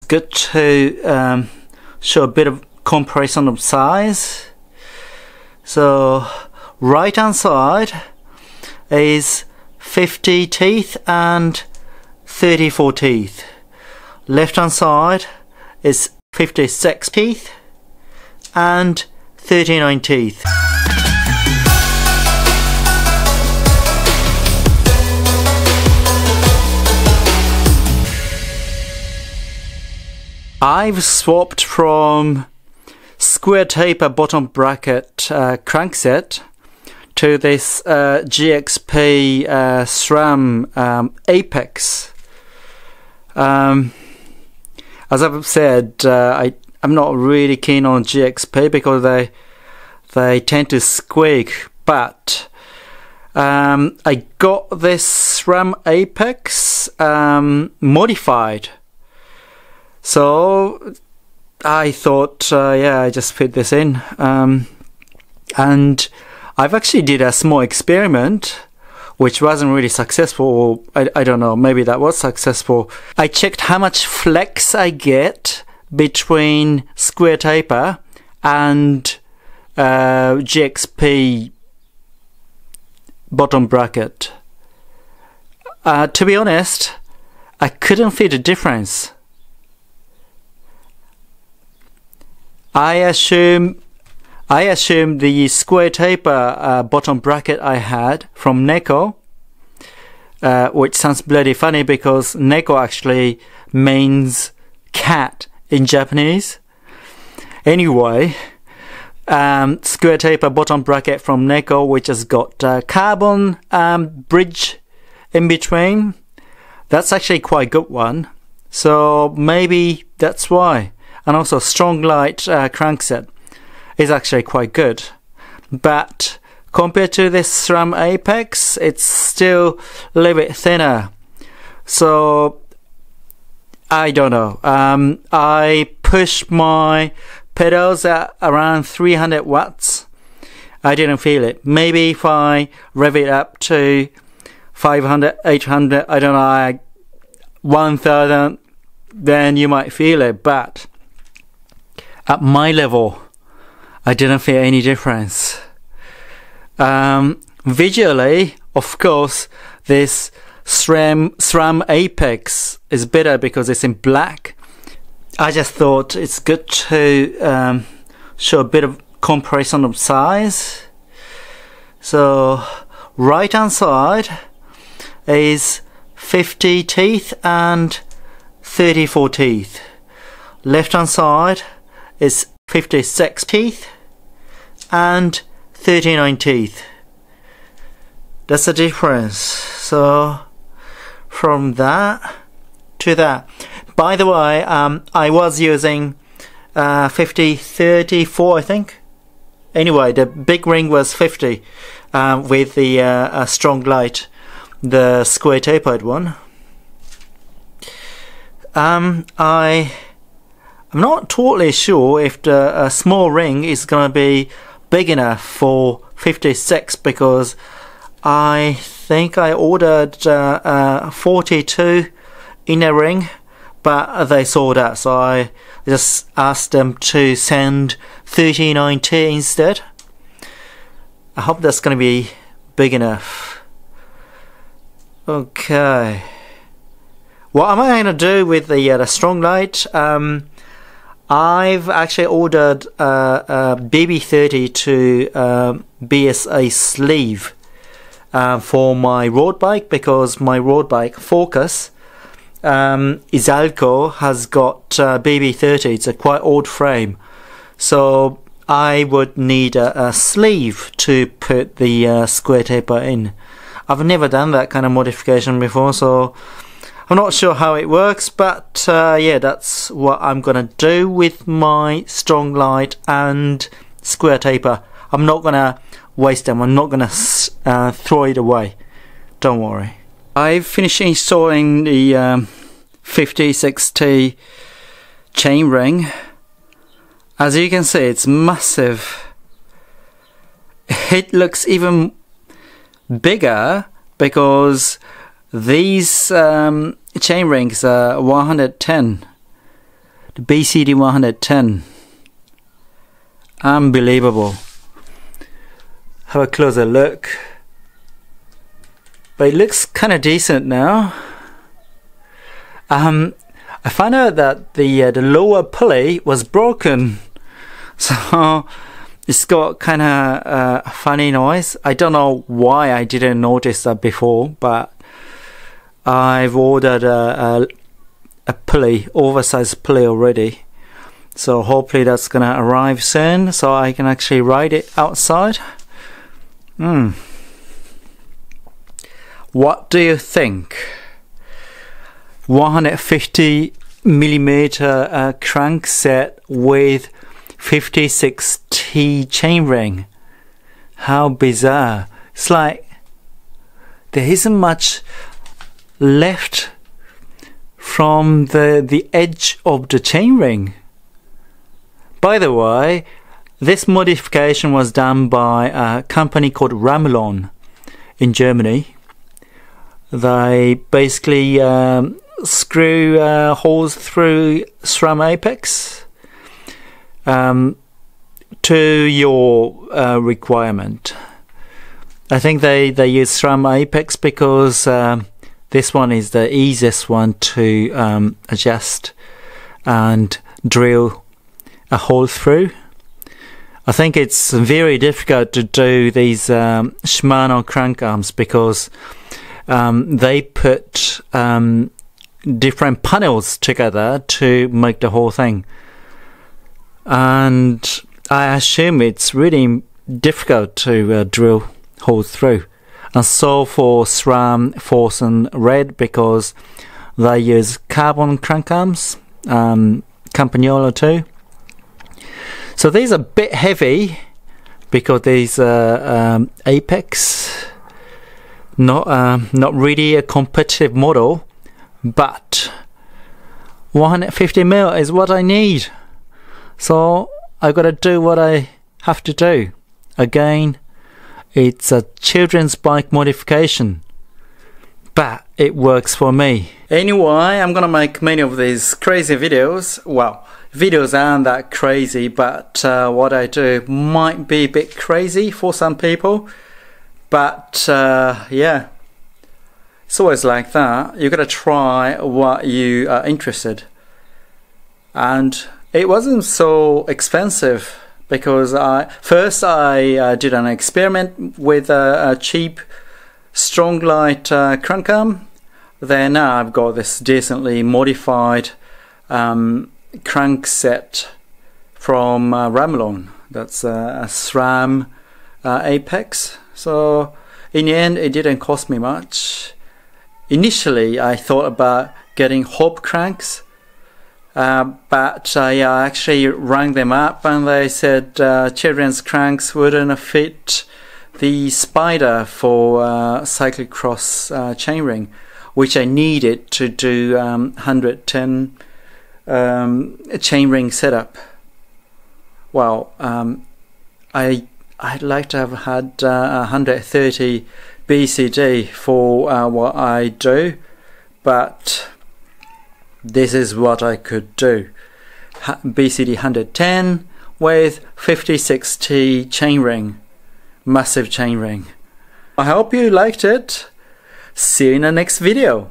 good to show a bit of comparison of size. So right hand side is 50 teeth and 34 teeth. Left hand side is 56 teeth and 39 teeth. I've swapped from square taper bottom bracket crankset to this GXP SRAM Apex. As I've said, I'm not really keen on GXP because they tend to squeak, but I got this SRAM Apex modified. So I thought, yeah, I just fit this in. And I've actually did a small experiment which wasn't really successful. I don't know, maybe that was successful. I checked how much flex I get between square taper and GXP bottom bracket. To be honest, I couldn't feel the difference. I assume the square taper bottom bracket I had from Neko, which sounds bloody funny because Neko actually means cat in Japanese. Anyway, square taper bottom bracket from Neko, which has got carbon bridge in between. That's actually quite a good one. So maybe that's why. And also strong light crankset is actually quite good. But compared to this SRAM Apex, it's still a little bit thinner. So I don't know. I push my pedals at around 300 watts. I didn't feel it. Maybe if I rev it up to 500, 800, I don't know, 1000, then you might feel it. But at my level, I didn't feel any difference. Visually, of course, this SRAM Apex is better because it's in black. I just thought it's good to show a bit of comparison of size. So right hand side is 50 teeth and 34 teeth. Left hand side is 56 teeth and 39 teeth. That's the difference. So from that to that. By the way, I was using 50-34, I think. Anyway, the big ring was 50 with the strong light, the square tapered one. I'm not totally sure if the small ring is going to be big enough for 56 because I think I ordered 42 in a ring, but they sold out, so I just asked them to send 39T instead. I hope that's going to be big enough. Okay. What am I going to do with the strong light? I've actually ordered a BB30 to be as a sleeve for my road bike, because my road bike Focus Izalco has got BB30. It's a quite old frame, so I would need a sleeve to put the square taper in. I've never done that kind of modification before, so I'm not sure how it works, but yeah, that's what I'm gonna do with my strong light and square taper. I'm not gonna waste them. I'm not gonna throw it away. Don't worry. I've finished installing the 50-60 chain ring. As you can see, it's massive. It looks even bigger because these chain rings are 110. The BCD 110. Unbelievable. Have a closer look. But it looks kind of decent now. I found out that the lower pulley was broken, so it's got kind of a funny noise. I don't know why I didn't notice that before, but I've ordered a pulley, oversized pulley already. So hopefully that's gonna arrive soon, so I can actually ride it outside. What do you think? 150 millimeter crankset with 56T chainring. How bizarre. It's like there isn't much left from the edge of the chainring. By the way, this modification was done by a company called Ramlon in Germany. They basically screw holes through SRAM Apex to your requirement. I think they use SRAM Apex because this one is the easiest one to adjust and drill a hole through. I think it's very difficult to do these Shimano crank arms because they put different panels together to make the whole thing, and I assume it's really difficult to drill holes through. And so for SRAM Force and Red, because they use carbon crank arms, Campagnolo too. So these are a bit heavy because these Apex, not really a competitive model, but 150mm is what I need. So I've got to do what I have to do. Again, it's a children's bike modification, but it works for me. Anyway, I'm gonna make many of these crazy videos. Well, videos aren't that crazy, but what I do might be a bit crazy for some people. But yeah, it's always like that. You gotta try what you are interested. And it wasn't so expensive because first I did an experiment with a cheap strong light crank arm. Then now I've got this decently modified crankset from Ramlon. That's a SRAM Apex. So in the end it didn't cost me much. Initially I thought about getting hop cranks, but yeah, I actually rang them up and they said children's cranks wouldn't fit the spider for cyclocross chainring, which I needed to do 110 chainring setup. Well, I'd like to have had 130 BCD for what I do, but this is what I could do. BCD 110 with 56T chainring, massive chainring. I hope you liked it. See you in the next video.